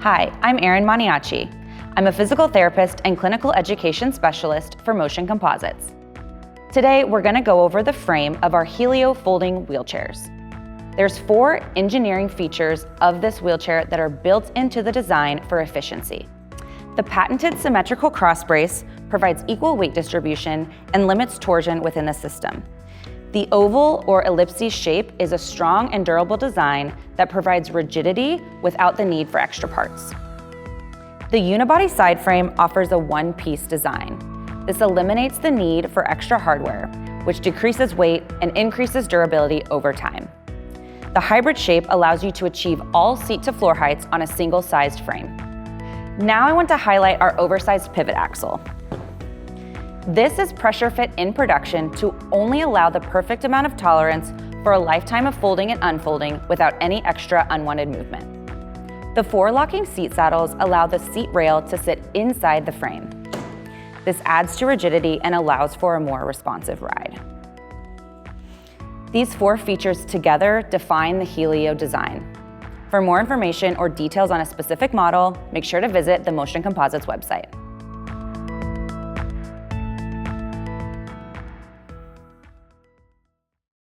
Hi, I'm Erin Maniaci. I'm a physical therapist and clinical education specialist for Motion Composites. Today, we're going to go over the frame of our HELIO folding wheelchairs. There's 4 engineering features of this wheelchair that are built into the design for efficiency. The patented symmetrical crossbrace provides equal weight distribution and limits torsion within the system. The oval or ellipses shape is a strong and durable design that provides rigidity without the need for extra parts. The Unibody side frame offers a one-piece design. This eliminates the need for extra hardware, which decreases weight and increases durability over time. The hybrid shape allows you to achieve all seat-to-floor heights on a single-sized frame. Now I want to highlight our oversized pivot axle. This is pressure fit in production to only allow the perfect amount of tolerance for a lifetime of folding and unfolding without any extra unwanted movement. The 4 locking seat saddles allow the seat rail to sit inside the frame. This adds to rigidity and allows for a more responsive ride. These 4 features together define the HELIO design. For more information or details on a specific model, make sure to visit the Motion Composites website.